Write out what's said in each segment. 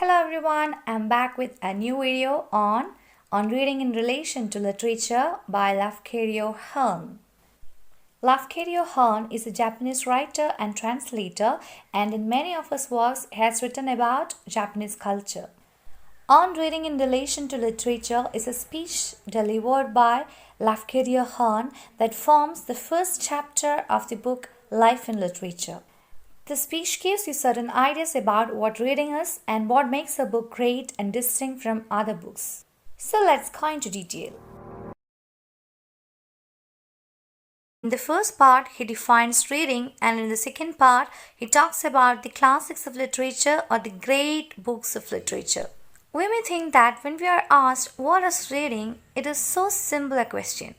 Hello everyone, I'm back with a new video on reading in relation to literature by Lafcadio Hearn. Lafcadio Hearn is a Japanese writer and translator, and in many of his works has written about Japanese culture. On reading in relation to literature is a speech delivered by Lafcadio Hearn that forms the first chapter of the book Life in Literature. The speech gives you certain ideas about what reading is and what makes a book great and distinct from other books. So let's go into detail. In the first part, he defines reading, and in the second part, he talks about the classics of literature or the great books of literature. We may think that when we are asked what is reading, it is so simple a question.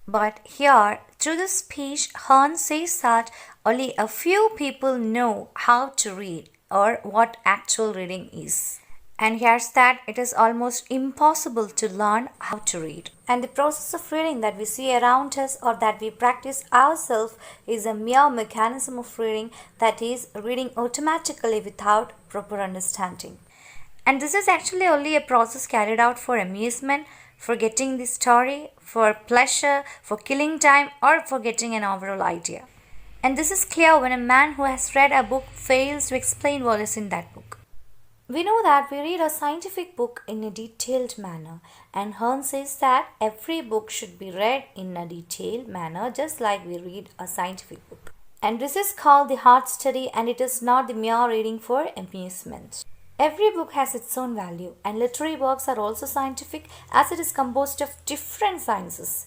But here, through this speech, Hearn says that only a few people know how to read or what actual reading is. And here's that it is almost impossible to learn how to read. And the process of reading that we see around us or that we practice ourselves is a mere mechanism of reading, that is, reading automatically without proper understanding. And this is actually only a process carried out for amusement, for getting the story, for pleasure, for killing time, or for getting an overall idea. And this is clear when a man who has read a book fails to explain what is in that book. We know that we read a scientific book in a detailed manner, and Hearn says that every book should be read in a detailed manner just like we read a scientific book. And this is called the hard study, and it is not the mere reading for amusement. Every book has its own value, and literary works are also scientific as it is composed of different sciences.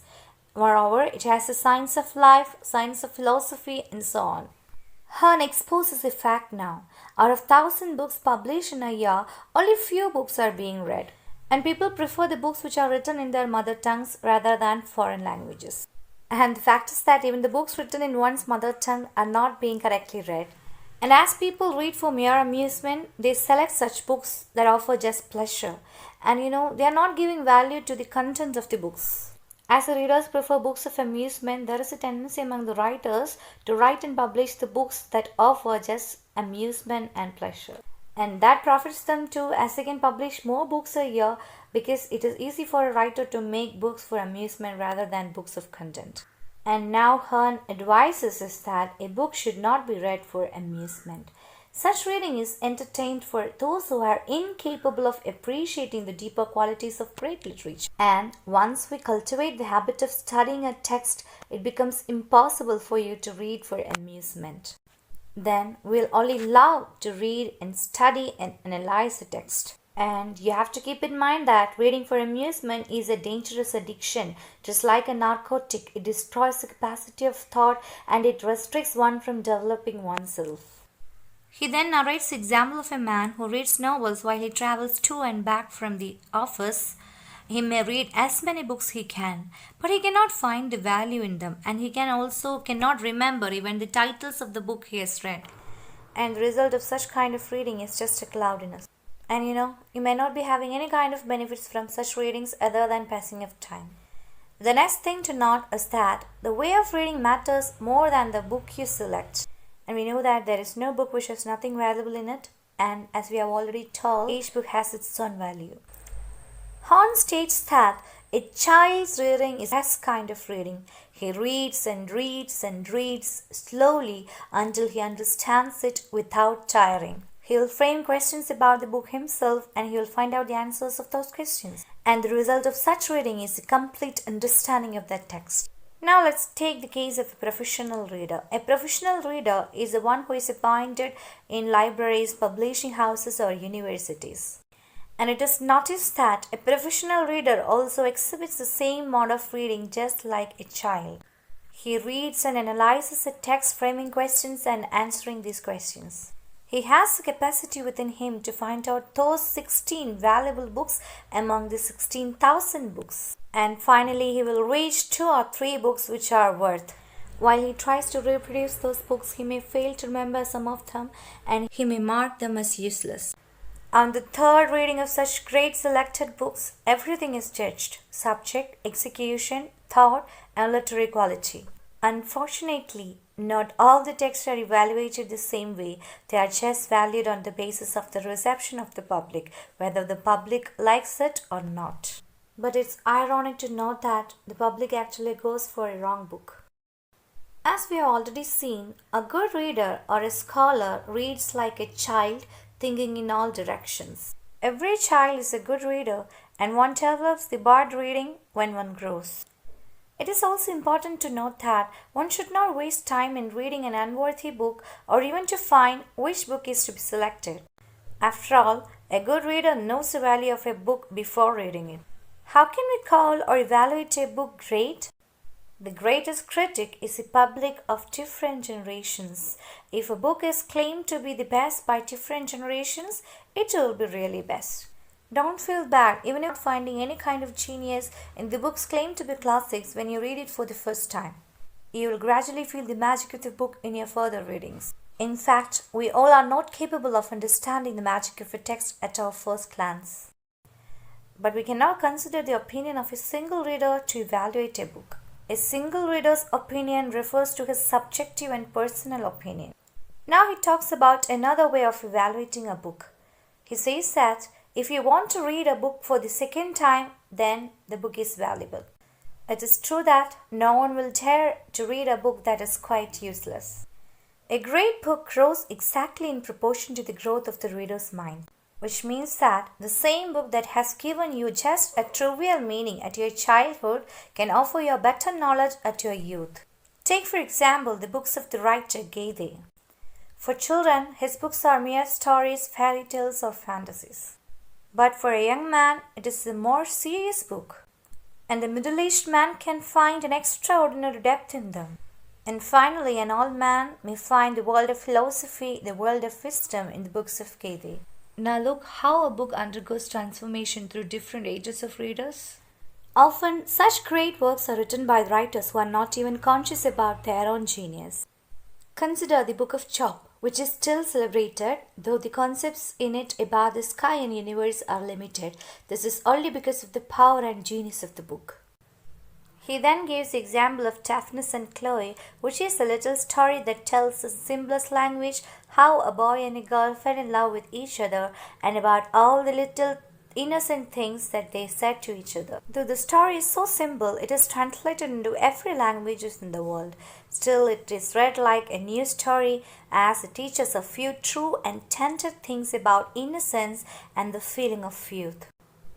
Moreover, it has the science of life, science of philosophy, and so on. Hearn exposes a fact now. Out of 1,000 books published in a year, only few books are being read, and people prefer the books which are written in their mother tongues rather than foreign languages. And the fact is that even the books written in one's mother tongue are not being correctly read. And as people read for mere amusement, they select such books that offer just pleasure. And they are not giving value to the content of the books. As the readers prefer books of amusement, there is a tendency among the writers to write and publish the books that offer just amusement and pleasure. And that profits them too, as they can publish more books a year because it is easy for a writer to make books for amusement rather than books of content. And now Hearn advises us that a book should not be read for amusement. Such reading is entertained for those who are incapable of appreciating the deeper qualities of great literature. And once we cultivate the habit of studying a text, it becomes impossible for you to read for amusement. Then we'll only love to read and study and analyze the text. And you have to keep in mind that reading for amusement is a dangerous addiction. Just like a narcotic, it destroys the capacity of thought and it restricts one from developing oneself. He then narrates the example of a man who reads novels while he travels to and back from the office. He may read as many books he can, but he cannot find the value in them, and he cannot remember even the titles of the book he has read. And the result of such kind of reading is just a cloudiness. And you may not be having any kind of benefits from such readings other than passing of time. The next thing to note is that the way of reading matters more than the book you select. And we know that there is no book which has nothing valuable in it. And as we have already told, each book has its own value. Hearn states that a child's reading is this kind of reading. He reads and reads and reads slowly until he understands it without tiring. He will frame questions about the book himself, and he will find out the answers of those questions. And the result of such reading is a complete understanding of that text. Now let's take the case of a professional reader. A professional reader is the one who is appointed in libraries, publishing houses, or universities. And it is noticed that a professional reader also exhibits the same mode of reading just like a child. He reads and analyzes a text, framing questions and answering these questions. He has the capacity within him to find out those 16 valuable books among the 16,000 books. And finally, he will reach 2 or 3 books which are worth. While he tries to reproduce those books, he may fail to remember some of them and he may mark them as useless. On the third reading of such great selected books, everything is judged: subject, execution, thought, and literary quality. Unfortunately, Not all the texts are evaluated the same way. They are just valued on the basis of the reception of the public, whether the public likes it or not. But it's ironic to note that the public actually goes for a wrong book. As we have already seen, a good reader or a scholar reads like a child, thinking in all directions. Every child is a good reader, and one develops the bad reading when one grows. It is also important to note that one should not waste time in reading an unworthy book or even to find which book is to be selected. After all, a good reader knows the value of a book before reading it. How can we call or evaluate a book great? The greatest critic is the public of different generations. If a book is claimed to be the best by different generations, it will be really best. Don't feel bad even if finding any kind of genius in the books claimed to be classics when you read it for the first time. You will gradually feel the magic of the book in your further readings. In fact, we all are not capable of understanding the magic of a text at our first glance. But we cannot consider the opinion of a single reader to evaluate a book. A single reader's opinion refers to his subjective and personal opinion. Now he talks about another way of evaluating a book. He says that if you want to read a book for the second time, then the book is valuable. It is true that no one will dare to read a book that is quite useless. A great book grows exactly in proportion to the growth of the reader's mind, which means that the same book that has given you just a trivial meaning at your childhood can offer you better knowledge at your youth. Take for example the books of the writer Goethe. For children, his books are mere stories, fairy tales, or fantasies. But for a young man, it is a more serious book, and a middle-aged man can find an extraordinary depth in them. And finally, an old man may find the world of philosophy, the world of wisdom in the books of Goethe. Now look how a book undergoes transformation through different ages of readers. Often, such great works are written by writers who are not even conscious about their own genius. Consider the Book of Job, which is still celebrated, though the concepts in it about the sky and universe are limited. This is only because of the power and genius of the book. He then gives the example of Daphnis and Chloe, which is a little story that tells in simplest language how a boy and a girl fell in love with each other and about all the little innocent things that they said to each other. Though the story is so simple, it is translated into every language in the world. Still, it is read like a new story as it teaches a few true and tender things about innocence and the feeling of youth.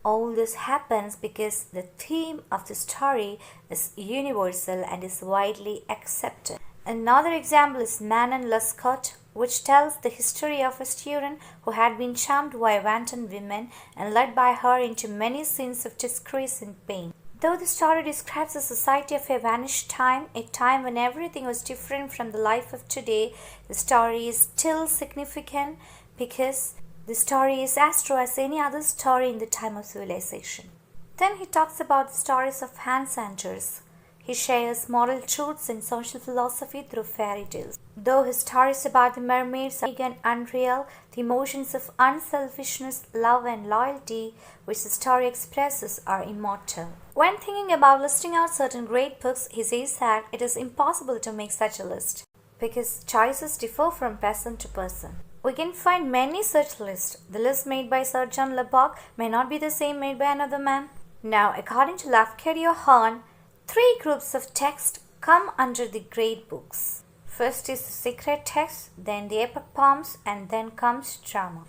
All this happens because the theme of the story is universal and is widely accepted. Another example is Man and Lescaut, which tells the history of a student who had been charmed by a wanton woman and led by her into many scenes of disgrace and pain. Though the story describes a society of a vanished time, a time when everything was different from the life of today, the story is still significant because the story is as true as any other story in the time of civilization. Then he talks about the stories of Hans Anders. He shares moral truths and social philosophy through fairy tales. Though his stories about the mermaids are big and unreal, the emotions of unselfishness, love, and loyalty which the story expresses are immortal. When thinking about listing out certain great books, he says that it is impossible to make such a list because choices differ from person to person. We can find many such lists. The list made by Sir John Lubbock may not be the same made by another man. Now, according to Lafcadio Hearn, 3 groups of text come under the great books. First is the sacred text, then the epic poems, and then comes drama.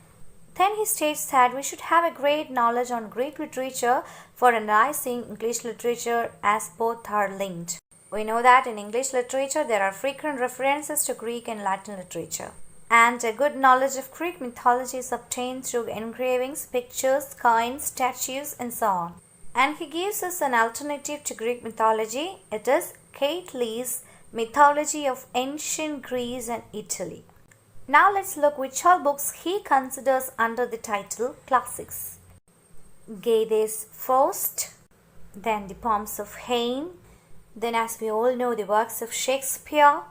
Then he states that we should have a great knowledge on Greek literature for analyzing English literature as both are linked. We know that in English literature there are frequent references to Greek and Latin literature. And a good knowledge of Greek mythology is obtained through engravings, pictures, coins, statues, and so on. And he gives us an alternative to Greek mythology. It is Kate Lee's Mythology of Ancient Greece and Italy. Now let's look which all books he considers under the title Classics. Goethe's Faust, then the poems of Heine, then as we all know the works of Shakespeare,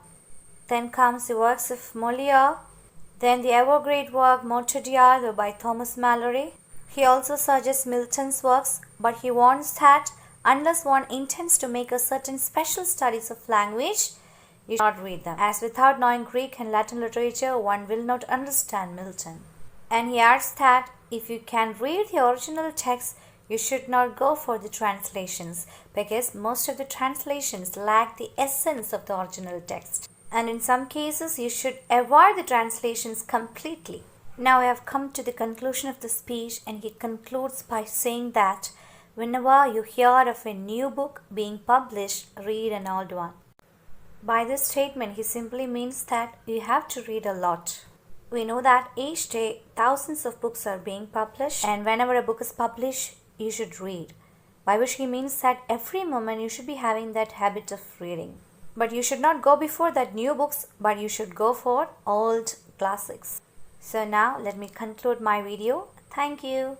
then comes the works of Molière, then the ever great work Morte by Thomas Malory. He also suggests Milton's works, but he warns that unless one intends to make a certain special studies of language, you should not read them, as without knowing Greek and Latin literature, one will not understand Milton. And he adds that if you can read the original text, you should not go for the translations, because most of the translations lack the essence of the original text. And in some cases, you should avoid the translations completely. Now I have come to the conclusion of the speech, and he concludes by saying that whenever you hear of a new book being published, read an old one. By this statement, he simply means that you have to read a lot. We know that each day thousands of books are being published, and whenever a book is published, you should read. By which he means that every moment you should be having that habit of reading. But you should not go before that new books, but you should go for old classics. So now let me conclude my video. Thank you.